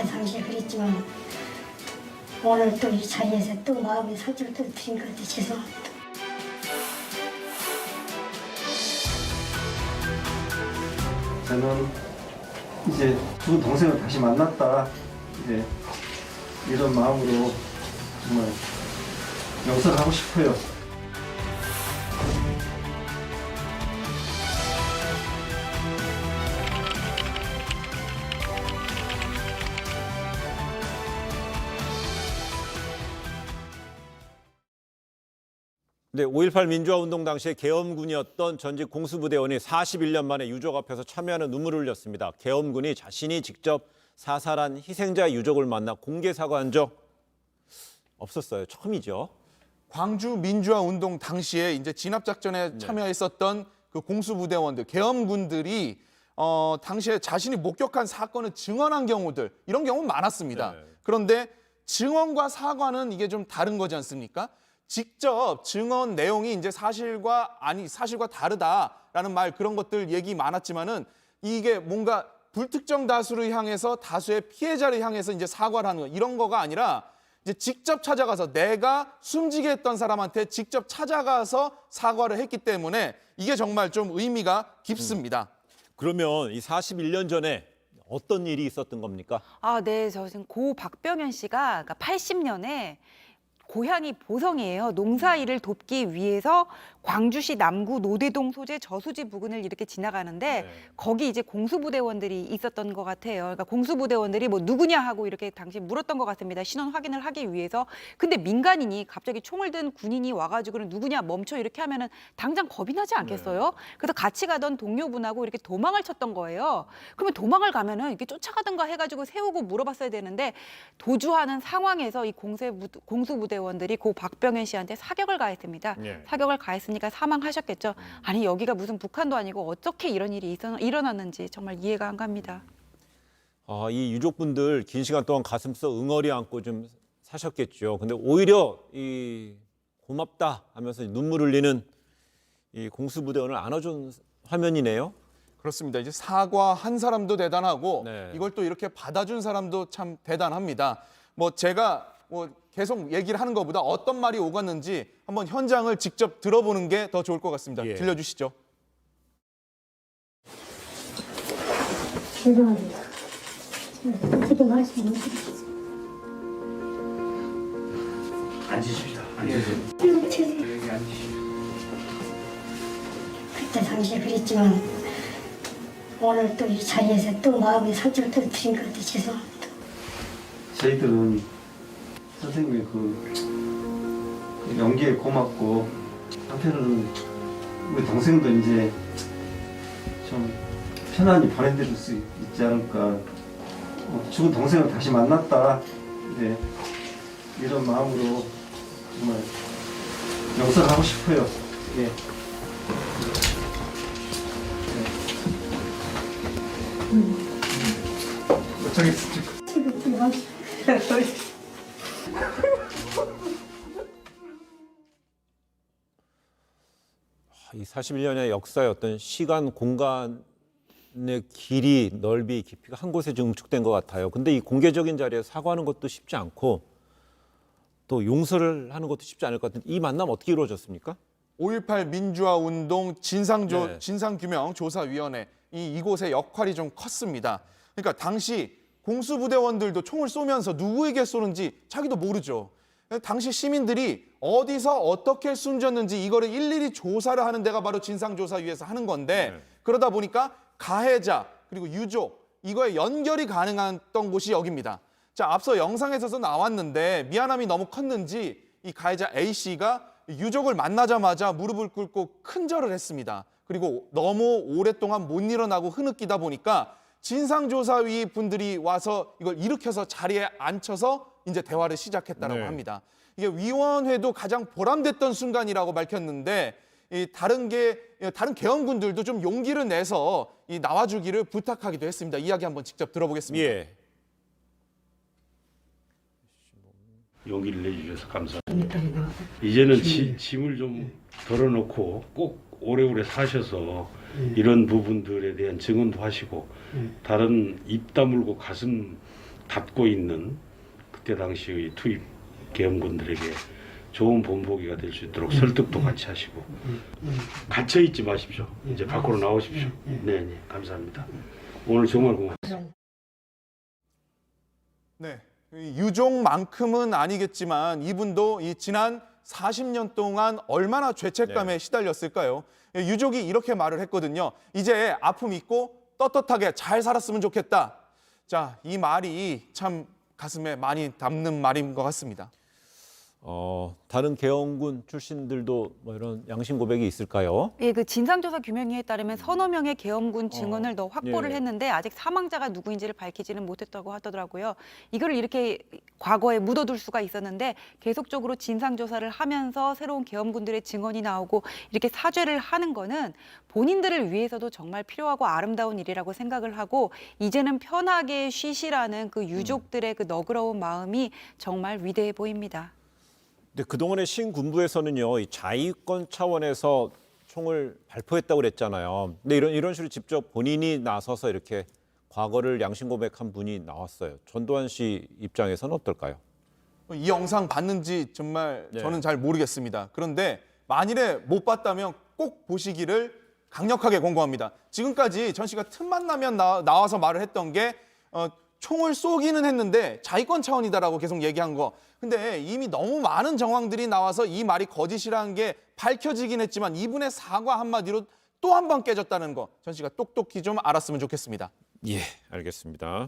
그때 당시에 그랬지만 오늘 또 이 자리에서 또 마음의 상처를 또 드린 것 같아 죄송합니다. 저는 이제 두 동생을 다시 만났다 이제 이런 마음으로 정말 용서를 하고 싶어요. 네, 5.18 민주화운동 당시에 계엄군이었던 전직 공수부대원이 41년 만에 유족 앞에서 참여하는 눈물을 흘렸습니다. 계엄군이 자신이 직접 사살한 희생자 유족을 만나 공개 사과한 적 없었어요. 처음이죠. 광주 민주화운동 당시에 이제 진압작전에 참여했었던 그 공수부대원들, 계엄군들이 당시에 자신이 목격한 사건을 증언한 경우들, 이런 경우 많았습니다. 네. 그런데 증언과 사과는 이게 좀 다른 거지 않습니까? 직접 증언 내용이 이제 사실과 다르다라는 말, 그런 것들 얘기 많았지만은 이게 뭔가 불특정 다수를 향해서 다수의 피해자를 향해서 이제 사과를 하는 거, 이런 거가 아니라 이제 직접 찾아가서 내가 숨지게 했던 사람한테 직접 찾아가서 사과를 했기 때문에 이게 정말 좀 의미가 깊습니다. 그러면 이 41년 전에 어떤 일이 있었던 겁니까? 네, 저 지금 고 박병현 씨가 80년에 고향이 보성이에요. 농사일을 돕기 위해서 광주시 남구 노대동 소재 저수지 부근을 이렇게 지나가는데 거기 이제 공수부대원들이 있었던 것 같아요. 그러니까 공수부대원들이 뭐 누구냐 하고 이렇게 당시 물었던 것 같습니다. 신원 확인을 하기 위해서. 근데 민간인이 갑자기 총을 든 군인이 와가지고는 누구냐 멈춰 이렇게 하면은 당장 겁이 나지 않겠어요? 그래서 같이 가던 동료분하고 이렇게 도망을 쳤던 거예요. 그러면 도망을 가면은 이렇게 쫓아가든가 해가지고 세우고 물어봤어야 되는데 도주하는 상황에서 이 공수부대원들이 고 박병현 씨한테 사격을 가했습니다. 사격을 가했으니까 사망하셨겠죠. 아니 여기가 무슨 북한도 아니고 어떻게 이런 일이 일어났는지 정말 이해가 안 갑니다. 이 유족분들 긴 시간 동안 가슴속 응어리 안고 좀 사셨겠죠. 근데 오히려 이 고맙다 하면서 눈물 흘리는 이 공수부대원을 안아준 화면이네요. 그렇습니다. 이제 사과한 사람도 대단하고 네. 이걸 또 이렇게 받아준 사람도 참 대단합니다. 뭐 제가 계속 얘기를 하는 것보다 어떤 말이 오갔는지 한번 현장을 직접 들어보는 게 더 좋을 것 같습니다. 예. 들려주시죠. 죄송합니다. 어떻게 말씀 못 드리겠어요. 앉으십시다. 앉으세요. 죄송해요. 여기 앉으십시오. 그때 당시에 그랬지만 오늘 또 이 자리에서 또 마음의 상처를 또 드린 것 같아 죄송합니다. 저희들은 선생님의 그 연기에 고맙고 한편으로는 우리 동생도 이제 좀 편안히 보내드릴 수 있지 않을까. 죽은 동생을 다시 만났다 이제 이런 마음으로 정말 용서를 하고 싶어요. 예. 어쩌겠습니까? 이 41년의 역사의 어떤 시간, 공간의 길이, 넓이, 깊이가 한 곳에 좀 응축된 것 같아요. 근데 이 공개적인 자리에 사과하는 것도 쉽지 않고 또 용서를 하는 것도 쉽지 않을 것 같은데 이 만남 어떻게 이루어졌습니까? 5.18 민주화운동 네. 진상규명조사위원회 이곳의 역할이 좀 컸습니다. 그러니까 당시 공수부대원들도 총을 쏘면서 누구에게 쏘는지 자기도 모르죠. 당시 시민들이 어디서 어떻게 숨졌는지 이거를 일일이 조사를 하는 데가 바로 진상조사위에서 하는 건데 그러다 보니까 가해자 그리고 유족 이거에 연결이 가능했던 곳이 여기입니다. 자, 앞서 영상에서도 나왔는데 미안함이 너무 컸는지 이 가해자 A씨가 유족을 만나자마자 무릎을 꿇고 큰절을 했습니다. 그리고 너무 오랫동안 못 일어나고 흐느끼다 보니까 진상조사위 분들이 와서 이걸 일으켜서 자리에 앉혀서 이제 대화를 시작했다고 합니다. 이게 위원회도 가장 보람됐던 순간이라고 밝혔는데 다른 계엄군들도 좀 용기를 내서 나와주기를 부탁하기도 했습니다. 이야기 한번 직접 들어보겠습니다. 예. 용기를 내주셔서 감사합니다. 이제는 짐을 좀 덜어놓고 꼭 오래오래 사셔서 이런 부분들에 대한 증언도 하시고 다른 입 다물고 가슴 닫고 있는 그때 당시의 투입 계엄군들에게 좋은 본보기가 될 수 있도록 설득도 같이 하시고 갇혀 있지 마십시오. 이제 밖으로 나오십시오. 네, 감사합니다. 오늘 정말 고맙습니다. 네, 유족만큼은 아니겠지만 이분도 이 지난 40년 동안 얼마나 죄책감에 시달렸을까요? 유족이 이렇게 말을 했거든요. 이제 아픔 잊고 떳떳하게 잘 살았으면 좋겠다. 자, 이 말이 참 가슴에 많이 담는 말인 것 같습니다. 다른 계엄군 출신들도 뭐 이런 양심 고백이 있을까요? 예, 그 진상조사 규명위에 따르면 서너 명의 계엄군 증언을 더 확보를 예. 했는데 아직 사망자가 누구인지를 밝히지는 못했다고 하더라고요. 이걸 이렇게 과거에 묻어둘 수가 있었는데 계속적으로 진상조사를 하면서 새로운 계엄군들의 증언이 나오고 이렇게 사죄를 하는 거는 본인들을 위해서도 정말 필요하고 아름다운 일이라고 생각을 하고 이제는 편하게 쉬시라는 그 유족들의 그 너그러운 마음이 정말 위대해 보입니다. 근데 그동안의 신군부에서는요, 이 자위권 차원에서 총을 발표했다고 그랬잖아요. 근데 이런 식으로 직접 본인이 나서서 이렇게 과거를 양심 고백한 분이 나왔어요. 전두환 씨 입장에서는 어떨까요? 이 영상 봤는지 정말 네. 저는 잘 모르겠습니다. 그런데 만일에 못 봤다면 꼭 보시기를 강력하게 권고합니다. 지금까지 전 씨가 틈만 나면 나와서 말을 했던 게 총을 쏘기는 했는데 자위권 차원이다라고 계속 얘기한 거. 근데 이미 너무 많은 정황들이 나와서 이 말이 거짓이라는 게 밝혀지긴 했지만 이분의 사과 한마디로 또 한 번 깨졌다는 거. 전 씨가 똑똑히 좀 알았으면 좋겠습니다. 예, 알겠습니다.